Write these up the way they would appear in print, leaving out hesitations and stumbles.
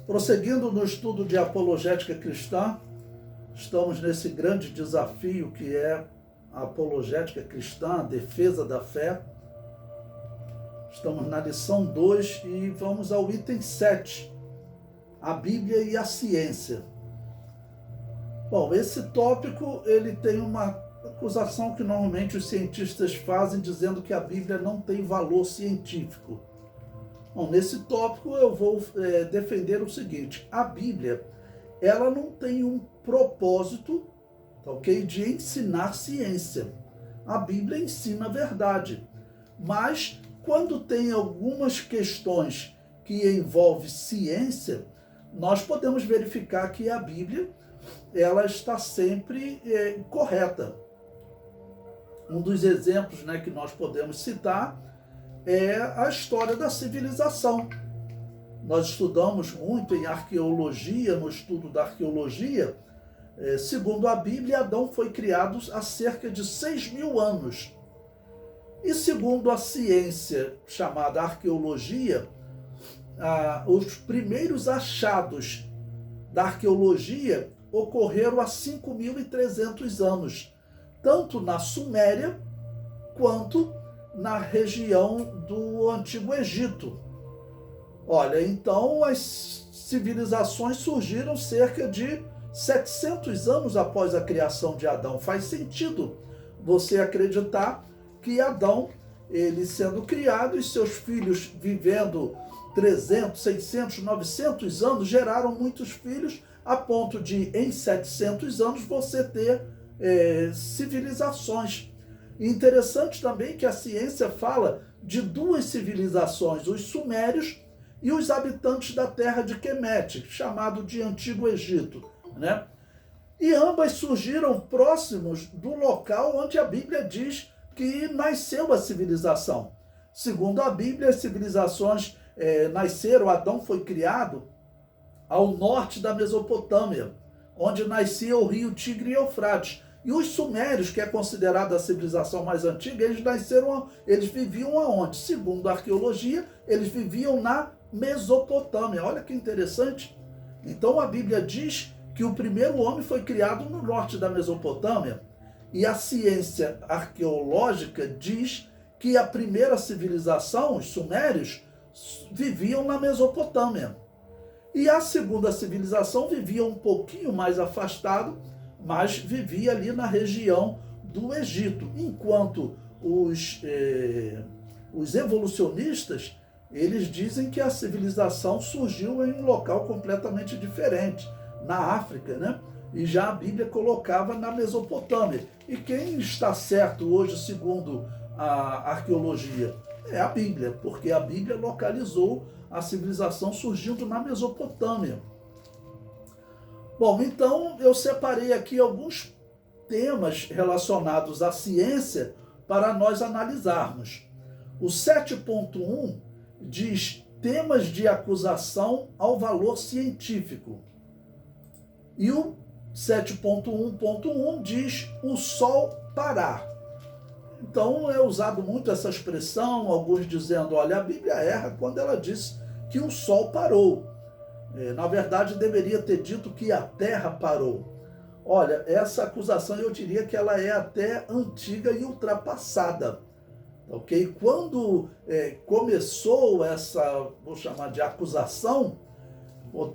Prosseguindo no estudo de apologética cristã, estamos nesse grande desafio que é a apologética cristã, a defesa da fé. Estamos na lição 2 e vamos ao item 7, a Bíblia e a ciência. Bom, esse tópico ele tem uma acusação que normalmente os cientistas fazem, dizendo que a Bíblia não tem valor científico. Bom, nesse tópico eu vou defender o seguinte: a Bíblia, ela não tem um propósito, ok, de ensinar ciência. A Bíblia ensina a verdade, mas quando tem algumas questões que envolvem ciência, nós podemos verificar que a Bíblia ela está sempre correta. Um dos exemplos, que nós podemos citar é a história da civilização. Nós estudamos muito em arqueologia, no estudo da arqueologia. Segundo a Bíblia, Adão foi criado há cerca de 6.000 anos. E segundo a ciência chamada arqueologia, os primeiros achados da arqueologia ocorreram há 5.300 anos, tanto na Suméria quanto na região do Antigo Egito. Olha, então as civilizações surgiram cerca de 700 anos após a criação de Adão. Faz sentido você acreditar que Adão, ele sendo criado e seus filhos vivendo 300, 600, 900 anos, geraram muitos filhos, a ponto de, em 700 anos, você ter civilizações. E interessante também que a ciência fala de duas civilizações, os sumérios e os habitantes da terra de Quemete, chamado de Antigo Egito, E ambas surgiram próximos do local onde a Bíblia diz que nasceu a civilização. Segundo a Bíblia, as civilizações nasceram, Adão foi criado ao norte da Mesopotâmia, onde nascia o rio Tigre e Eufrates. E os sumérios, que é considerada a civilização mais antiga, eles viviam aonde? Segundo a arqueologia, eles viviam na Mesopotâmia. Olha que interessante. Então a Bíblia diz que o primeiro homem foi criado no norte da Mesopotâmia. E a ciência arqueológica diz que a primeira civilização, os sumérios, viviam na Mesopotâmia. E a segunda civilização vivia um pouquinho mais afastado, mas vivia ali na região do Egito. Enquanto os evolucionistas, eles dizem que a civilização surgiu em um local completamente diferente, na África, E já a Bíblia colocava na Mesopotâmia. E quem está certo hoje, segundo a arqueologia? É a Bíblia, porque a Bíblia localizou a civilização surgindo na Mesopotâmia. Bom, então eu separei aqui alguns temas relacionados à ciência para nós analisarmos. O 7.1 diz temas de acusação ao valor científico. E o 7.1.1 diz o sol parar. Então é usado muito essa expressão, alguns dizendo, olha, a Bíblia erra quando ela diz que o sol parou. Na verdade, deveria ter dito que a terra parou. Olha, essa acusação eu diria que ela é até antiga e ultrapassada. Ok? Quando começou essa, vou chamar de acusação,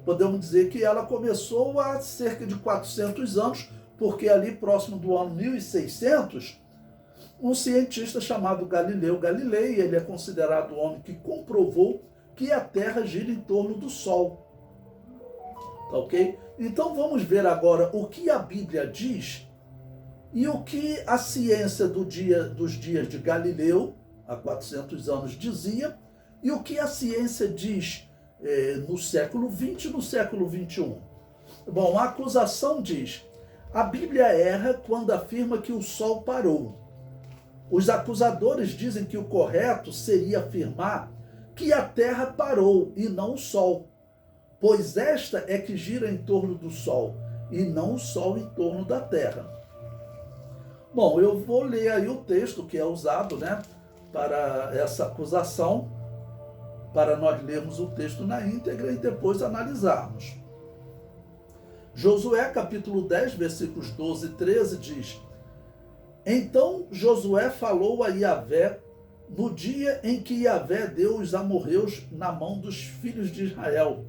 podemos dizer que ela começou há cerca de 400 anos, porque ali próximo do ano 1600, um cientista chamado Galileu Galilei, ele é considerado o homem que comprovou que a Terra gira em torno do Sol. Ok? Então vamos ver agora o que a Bíblia diz e o que a ciência dos dias de Galileu, há 400 anos, dizia, e o que a ciência diz no século XX e no século XXI. Bom, a acusação diz: a Bíblia erra quando afirma que o Sol parou. Os acusadores dizem que o correto seria afirmar que a Terra parou e não o Sol, pois esta é que gira em torno do Sol e não o Sol em torno da Terra. Bom, eu vou ler aí o texto que é usado, para essa acusação. para nós lermos o texto na íntegra e depois analisarmos. Josué capítulo 10, versículos 12 e 13 diz: Então Josué falou a Yahvé no dia em que Yahvé deu os amorreus na mão dos filhos de Israel,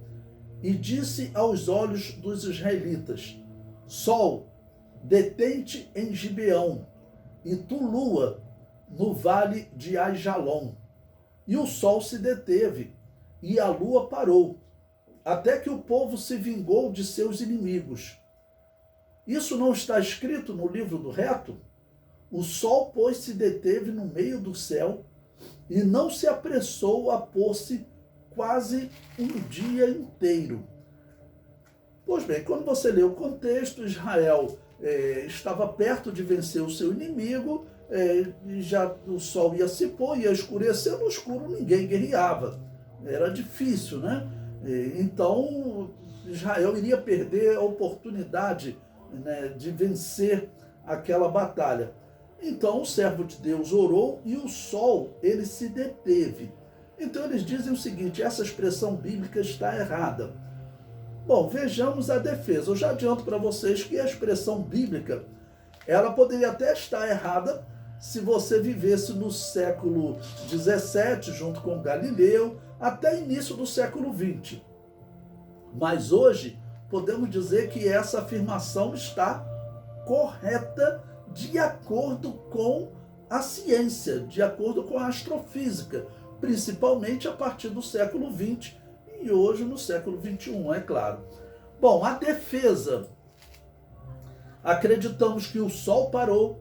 e disse aos olhos dos israelitas: Sol, detente em Gibeão, e tu, lua, no vale de Aijalon. E o sol se deteve, e a lua parou, até que o povo se vingou de seus inimigos. Isso não está escrito no livro do reto? O sol, pois, se deteve no meio do céu, e não se apressou a pôr-se quase um dia inteiro. Pois bem, quando você lê o contexto, Israel estava perto de vencer o seu inimigo, já o sol ia se pôr, ia escurecer, no escuro ninguém guerreava. Era difícil, né? Então, Israel iria perder a oportunidade, né, de vencer aquela batalha. Então, o servo de Deus orou e o sol, ele se deteve. Então, eles dizem o seguinte: essa expressão bíblica está errada. Bom, vejamos a defesa. Eu já adianto para vocês que a expressão bíblica, ela poderia até estar errada se você vivesse no século 17, junto com Galileu, até início do século 20. Mas hoje, podemos dizer que essa afirmação está correta de acordo com a ciência, de acordo com a astrofísica, principalmente a partir do século 20 e hoje no século 21, é claro. Bom, a defesa. Acreditamos que o Sol parou,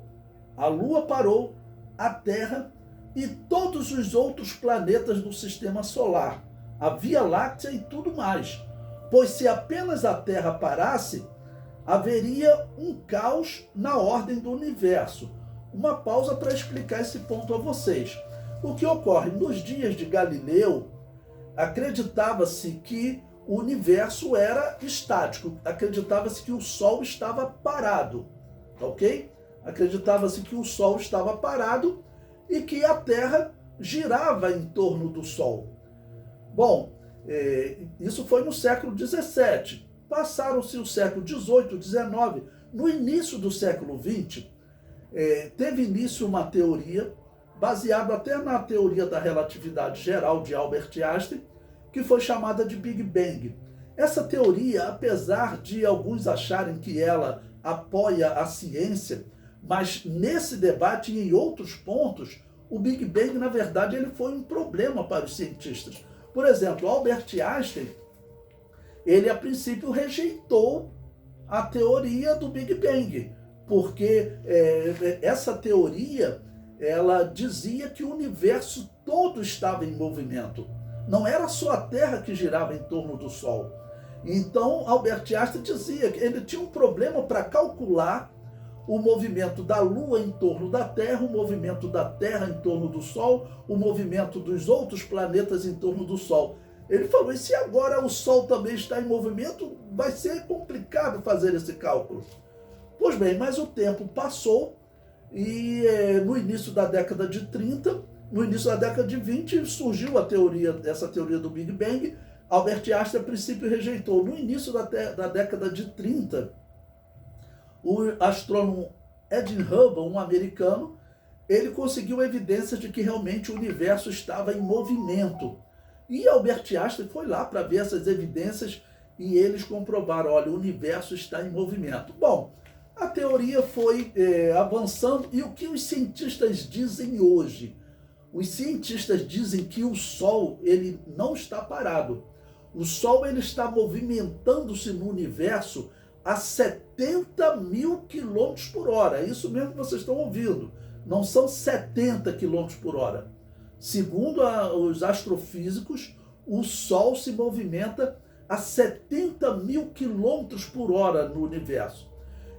a Lua parou, a Terra e todos os outros planetas do Sistema Solar, a Via Láctea e tudo mais. Pois se apenas a Terra parasse, haveria um caos na ordem do universo. Uma pausa para explicar esse ponto a vocês. O que ocorre nos dias de Galileu, acreditava-se que o universo era estático, acreditava-se que o Sol estava parado, ok? Acreditava-se que o Sol estava parado e que a Terra girava em torno do Sol. Bom, isso foi no século XVII. Passaram-se o século XVIII, XIX. No início do século XX, teve início uma teoria, baseada até na teoria da relatividade geral de Albert Einstein, que foi chamada de Big Bang. Essa teoria, apesar de alguns acharem que ela apoia a ciência, mas nesse debate e em outros pontos, o Big Bang, na verdade, ele foi um problema para os cientistas. Por exemplo, Albert Einstein, ele a princípio rejeitou a teoria do Big Bang, porque essa teoria, ela dizia que o universo todo estava em movimento. Não era só a Terra que girava em torno do Sol. Então, Albert Einstein dizia que ele tinha um problema para calcular o movimento da Lua em torno da Terra, o movimento da Terra em torno do Sol, o movimento dos outros planetas em torno do Sol. Ele falou: e se agora o Sol também está em movimento, vai ser complicado fazer esse cálculo. Pois bem, mas o tempo passou e no início da década de 30, no início da década de 20, surgiu essa teoria do Big Bang. Albert Einstein, a princípio, rejeitou. No início da década de 30, o astrônomo Edwin Hubble, um americano, ele conseguiu evidências de que realmente o universo estava em movimento. E Albert Einstein foi lá para ver essas evidências e eles comprovaram: olha, o universo está em movimento. Bom, a teoria foi avançando, e o que os cientistas dizem hoje? Os cientistas dizem que o Sol, ele não está parado. O Sol, ele está movimentando-se no universo a 70 mil quilômetros por hora. É isso mesmo que vocês estão ouvindo. Não são 70 quilômetros por hora. Segundo os astrofísicos, o Sol se movimenta a 70 mil quilômetros por hora no universo.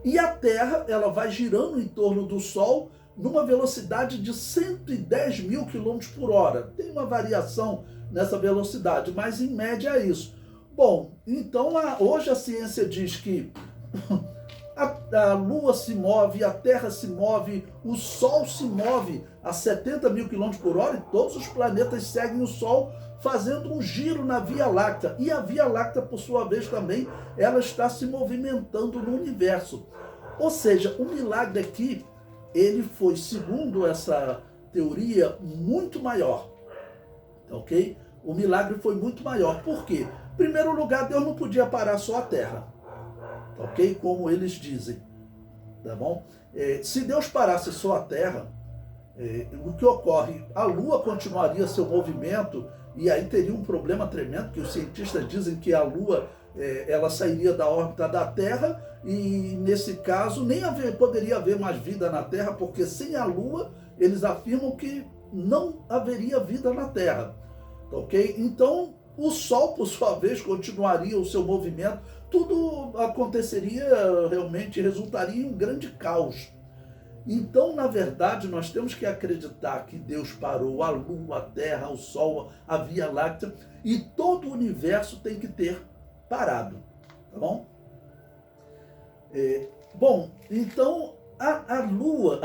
E a Terra, ela vai girando em torno do Sol numa velocidade de 110 mil quilômetros por hora. Tem uma variação nessa velocidade, mas em média é isso. Bom, então hoje a ciência diz que A Lua se move, a Terra se move, o Sol se move a 70 mil quilômetros por hora e todos os planetas seguem o Sol fazendo um giro na Via Láctea. E a Via Láctea, por sua vez, também, ela está se movimentando no universo. Ou seja, o milagre aqui, ele foi, segundo essa teoria, muito maior. Ok? O milagre foi muito maior. Por quê? Em primeiro lugar, Deus não podia parar só a Terra. Ok? Como eles dizem. Tá bom? Se Deus parasse só a Terra, o que ocorre? A Lua continuaria seu movimento e aí teria um problema tremendo, que os cientistas dizem que a Lua ela sairia da órbita da Terra e, nesse caso, nem poderia haver mais vida na Terra, porque sem a Lua, eles afirmam que não haveria vida na Terra. Ok? Então, o Sol, por sua vez, continuaria o seu movimento, tudo aconteceria realmente, resultaria em um grande caos. Então, na verdade, nós temos que acreditar que Deus parou a Lua, a Terra, o Sol, a Via Láctea, e todo o universo tem que ter parado, tá bom? Bom, então, a Lua,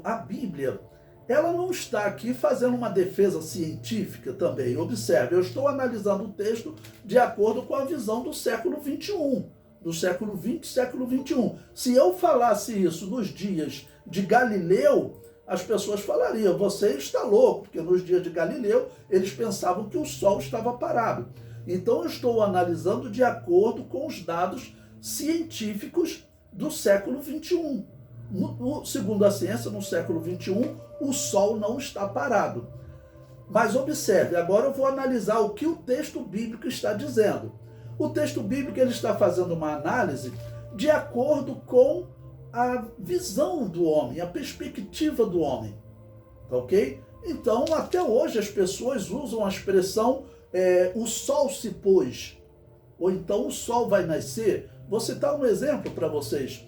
a Bíblia, ela não está aqui fazendo uma defesa científica também. Observe, eu estou analisando o texto de acordo com a visão do século XXI, do século XX, século XXI. Se eu falasse isso nos dias de Galileu, as pessoas falariam, você está louco, porque nos dias de Galileu eles pensavam que o Sol estava parado. Então eu estou analisando de acordo com os dados científicos do século XXI. Segundo a ciência, no século XXI, o Sol não está parado. Mas observe, agora eu vou analisar o que o texto bíblico está dizendo. O texto bíblico ele está fazendo uma análise de acordo com a visão do homem, a perspectiva do homem. Ok? Então, até hoje as pessoas usam a expressão o sol se pôs, ou então o sol vai nascer. Vou citar um exemplo para vocês.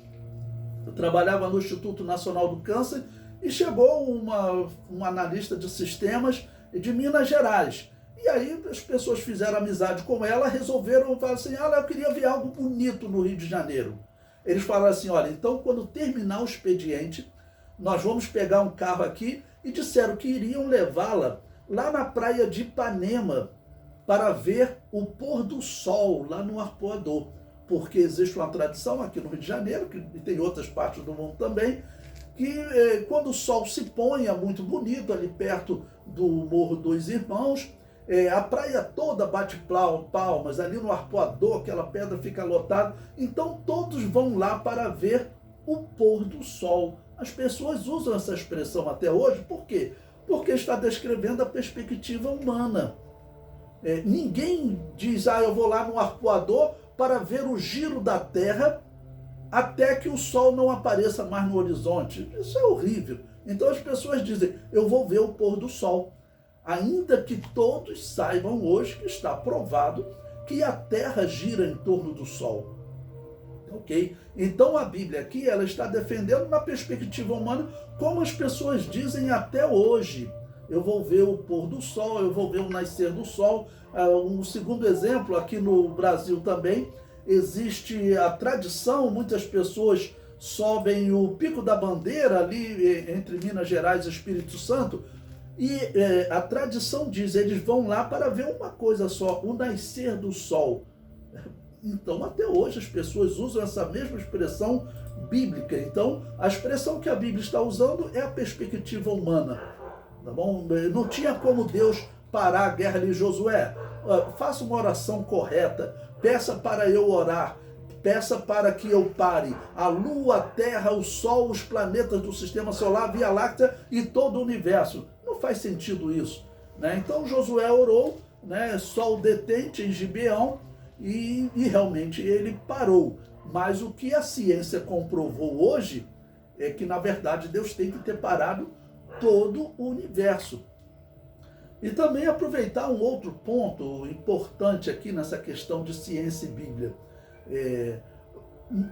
Eu trabalhava no Instituto Nacional do Câncer e chegou uma analista de sistemas de Minas Gerais. E aí as pessoas fizeram amizade com ela, resolveram falar assim, eu queria ver algo bonito no Rio de Janeiro. Eles falaram assim, olha, então quando terminar o expediente, nós vamos pegar um carro aqui, e disseram que iriam levá-la lá na praia de Ipanema para ver o pôr do sol lá no Arpoador. Porque existe uma tradição aqui no Rio de Janeiro, e tem outras partes do mundo também, que quando o sol se põe, é muito bonito, ali perto do Morro dos Irmãos, a praia toda bate palmas, ali no Arpoador, aquela pedra fica lotada, então todos vão lá para ver o pôr do sol. As pessoas usam essa expressão até hoje, por quê? Porque está descrevendo a perspectiva humana. Ninguém diz, eu vou lá no Arpoador para ver o giro da Terra até que o sol não apareça mais no horizonte. Isso é horrível. Então as pessoas dizem, eu vou ver o pôr do sol. Ainda que todos saibam hoje que está provado que a Terra gira em torno do Sol. Ok? Então a Bíblia aqui ela está defendendo na perspectiva humana, como as pessoas dizem até hoje. Eu vou ver o pôr do sol, eu vou ver o nascer do sol. Um segundo exemplo, aqui no Brasil também, existe a tradição, muitas pessoas sobem o Pico da Bandeira, ali entre Minas Gerais e Espírito Santo, e a tradição diz, eles vão lá para ver uma coisa só, o nascer do sol. Então, até hoje, as pessoas usam essa mesma expressão bíblica. Então, a expressão que a Bíblia está usando é a perspectiva humana. Tá bom? Não tinha como Deus parar a guerra ali, Josué. Faça uma oração correta, peça para eu orar, peça para que eu pare a Lua, a Terra, o Sol, os planetas do Sistema Solar, a Via Láctea e todo o universo. Não faz sentido isso, né? Então Josué orou, né? Sol detente em Gibeão e realmente ele parou. Mas o que a ciência comprovou hoje é que, na verdade, Deus tem que ter parado todo o universo. E também aproveitar um outro ponto importante aqui nessa questão de ciência e Bíblia.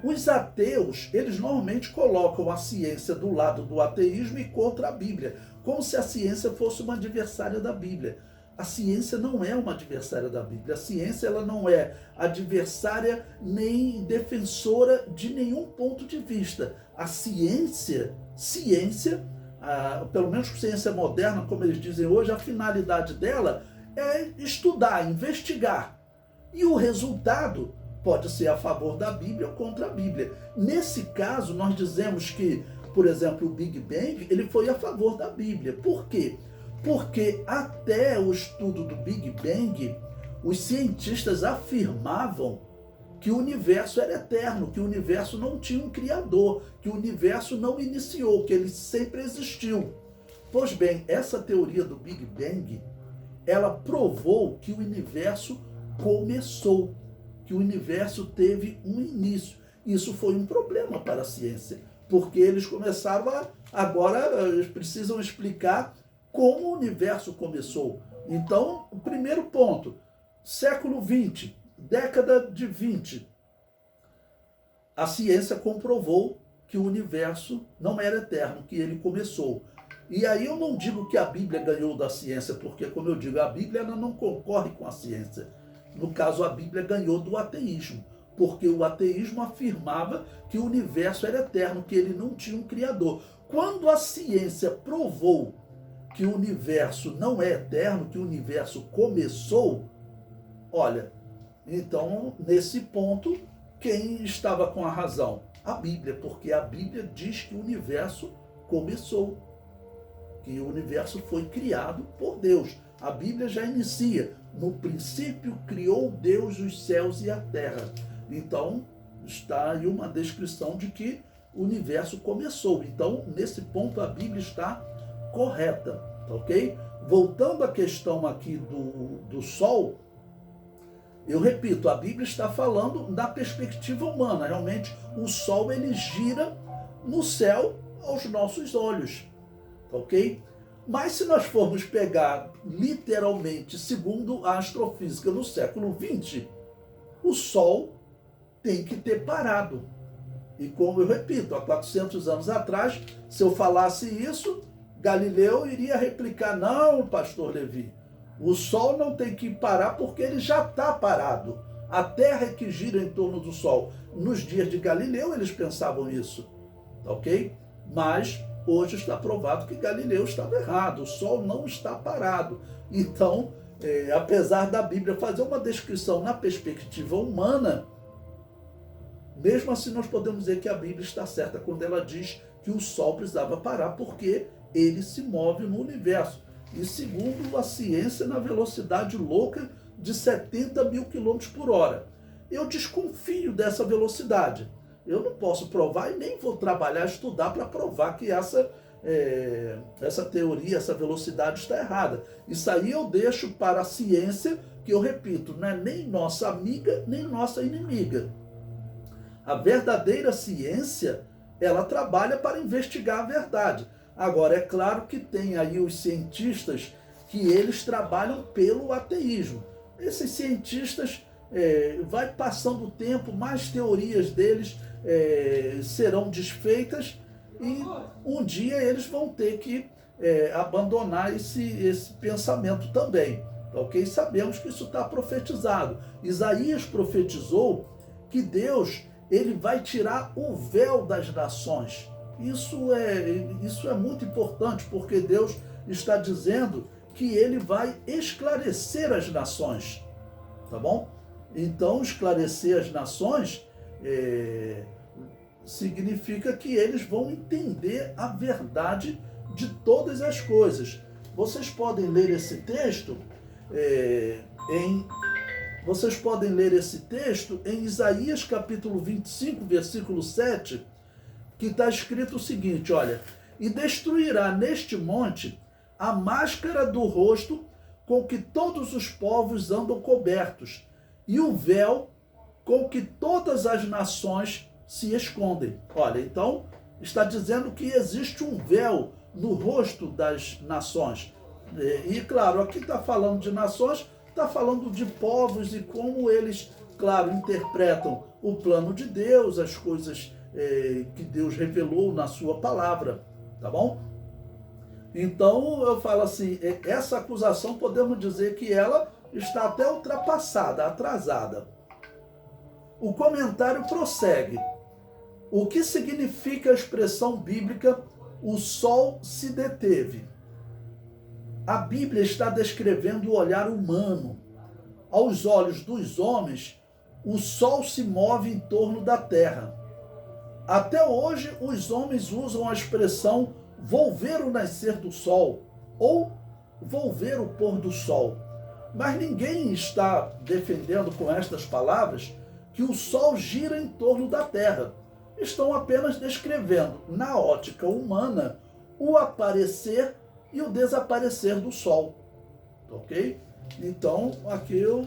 Os ateus, eles normalmente colocam a ciência do lado do ateísmo e contra a Bíblia, como se a ciência fosse uma adversária da Bíblia. A ciência não é uma adversária da Bíblia. A ciência ela não é adversária nem defensora de nenhum ponto de vista. A ciência, pelo menos ciência moderna, como eles dizem hoje, a finalidade dela é estudar, investigar. E o resultado pode ser a favor da Bíblia ou contra a Bíblia. Nesse caso, nós dizemos que, por exemplo, o Big Bang, ele foi a favor da Bíblia. Por quê? Porque até o estudo do Big Bang, os cientistas afirmavam que o universo era eterno, que o universo não tinha um criador, que o universo não iniciou, que ele sempre existiu. Pois bem, essa teoria do Big Bang, ela provou que o universo começou, que o universo teve um início. Isso foi um problema para a ciência, porque eles começaram agora eles precisam explicar como o universo começou. Então, o primeiro ponto, século XX, década de 20, a ciência comprovou que o universo não era eterno, que ele começou. E aí eu não digo que a Bíblia ganhou da ciência, porque, como eu digo, a Bíblia ela não concorre com a ciência. No caso, a Bíblia ganhou do ateísmo, porque o ateísmo afirmava que o universo era eterno, que ele não tinha um criador. Quando a ciência provou que o universo não é eterno, que o universo começou, olha, então, nesse ponto, quem estava com a razão? A Bíblia, porque a Bíblia diz que o universo começou, que o universo foi criado por Deus. A Bíblia já inicia, no princípio criou Deus os céus e a terra. Então, está aí uma descrição de que o universo começou. Então, nesse ponto, a Bíblia está correta, ok? Voltando à questão aqui do Sol, eu repito, a Bíblia está falando da perspectiva humana. Realmente, o Sol ele gira no céu aos nossos olhos, ok? Mas se nós formos pegar literalmente, segundo a astrofísica no século XX, o Sol tem que ter parado. E como eu repito, há 400 anos atrás, se eu falasse isso, Galileu iria replicar: não, pastor Levi, o Sol não tem que parar porque ele já está parado. A Terra é que gira em torno do Sol. Nos dias de Galileu eles pensavam isso, ok? Mas hoje está provado que Galileu estava errado, o Sol não está parado. Então, apesar da Bíblia fazer uma descrição na perspectiva humana, mesmo assim nós podemos dizer que a Bíblia está certa quando ela diz que o Sol precisava parar porque ele se move no universo. E segundo a ciência, na velocidade louca de 70 mil quilômetros por hora. Eu desconfio dessa velocidade. Eu não posso provar e nem vou trabalhar, estudar para provar que essa teoria, essa velocidade está errada. Isso aí eu deixo para a ciência, que eu repito, não é nem nossa amiga, nem nossa inimiga. A verdadeira ciência, ela trabalha para investigar a verdade. Agora, é claro que tem aí os cientistas que eles trabalham pelo ateísmo. Esses cientistas, vai passando o tempo, mais teorias deles serão desfeitas e um dia eles vão ter que abandonar esse pensamento também. Ok? Sabemos que isso está profetizado. Isaías profetizou que Deus ele vai tirar o véu das nações. Isso é muito importante, porque Deus está dizendo que ele vai esclarecer as nações, tá bom? Então, esclarecer as nações significa que eles vão entender a verdade de todas as coisas. Vocês podem ler esse texto em Isaías capítulo 25, versículo 7, que está escrito o seguinte, olha: e destruirá neste monte a máscara do rosto com que todos os povos andam cobertos, e o véu com que todas as nações se escondem. Olha, então está dizendo que existe um véu no rosto das nações. E claro, aqui está falando de nações, está falando de povos e como eles, claro, interpretam o plano de Deus, as coisas que Deus revelou na sua palavra, tá bom? Então eu falo assim, essa acusação podemos dizer que ela está até ultrapassada, atrasada. O comentário prossegue. O que significa a expressão bíblica o sol se deteve? A Bíblia está descrevendo o olhar humano. Aos olhos dos homens, o sol se move em torno da terra. Até hoje, os homens usam a expressão vou ver o nascer do sol ou vou ver o pôr do sol. Mas ninguém está defendendo com estas palavras que o sol gira em torno da terra. Estão apenas descrevendo, na ótica humana, o aparecer e o desaparecer do sol. Ok? Então, aqui eu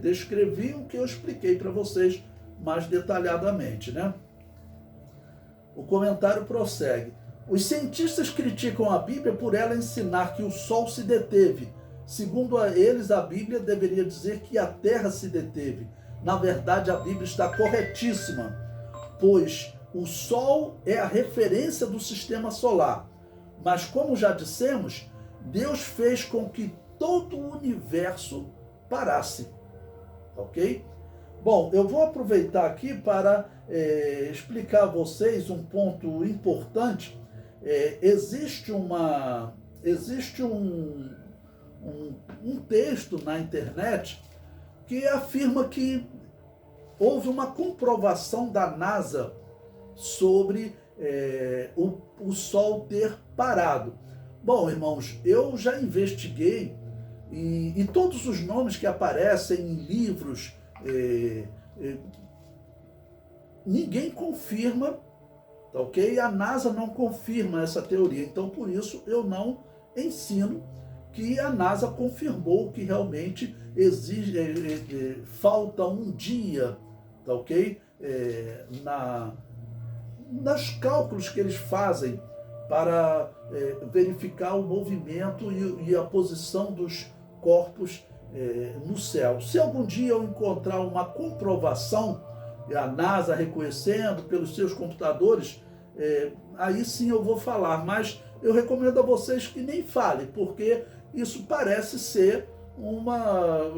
descrevi o que eu expliquei para vocês mais detalhadamente, né? O comentário prossegue. Os cientistas criticam a Bíblia por ela ensinar que o sol se deteve. Segundo eles, a Bíblia deveria dizer que a Terra se deteve. Na verdade, a Bíblia está corretíssima, pois o Sol é a referência do sistema solar. Mas, como já dissemos, Deus fez com que todo o universo parasse. Ok? Bom, eu vou aproveitar aqui para explicar a vocês um ponto importante. Existe um texto na internet que afirma que houve uma comprovação da NASA sobre o Sol ter parado. Bom, irmãos, eu já investiguei e todos os nomes que aparecem em livros, ninguém confirma, tá ok? A NASA não confirma essa teoria, então por isso eu não ensino que a NASA confirmou que realmente falta um dia, tá ok? Nos cálculos que eles fazem para verificar o movimento e a posição dos corpos no céu. Se algum dia eu encontrar uma comprovação, a NASA reconhecendo pelos seus computadores, aí sim eu vou falar, mas eu recomendo a vocês que nem falem, porque isso parece ser uma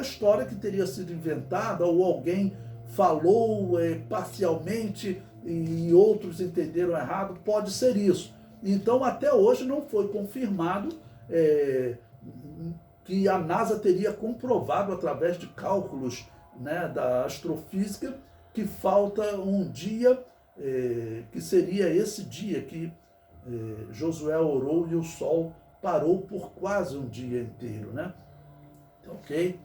história que teria sido inventada ou alguém falou parcialmente e outros entenderam errado, pode ser isso. Então, até hoje não foi confirmado que a NASA teria comprovado através de cálculos, né, da astrofísica que falta um dia, que seria esse dia que Josué orou e o sol parou por quase um dia inteiro, né? Ok?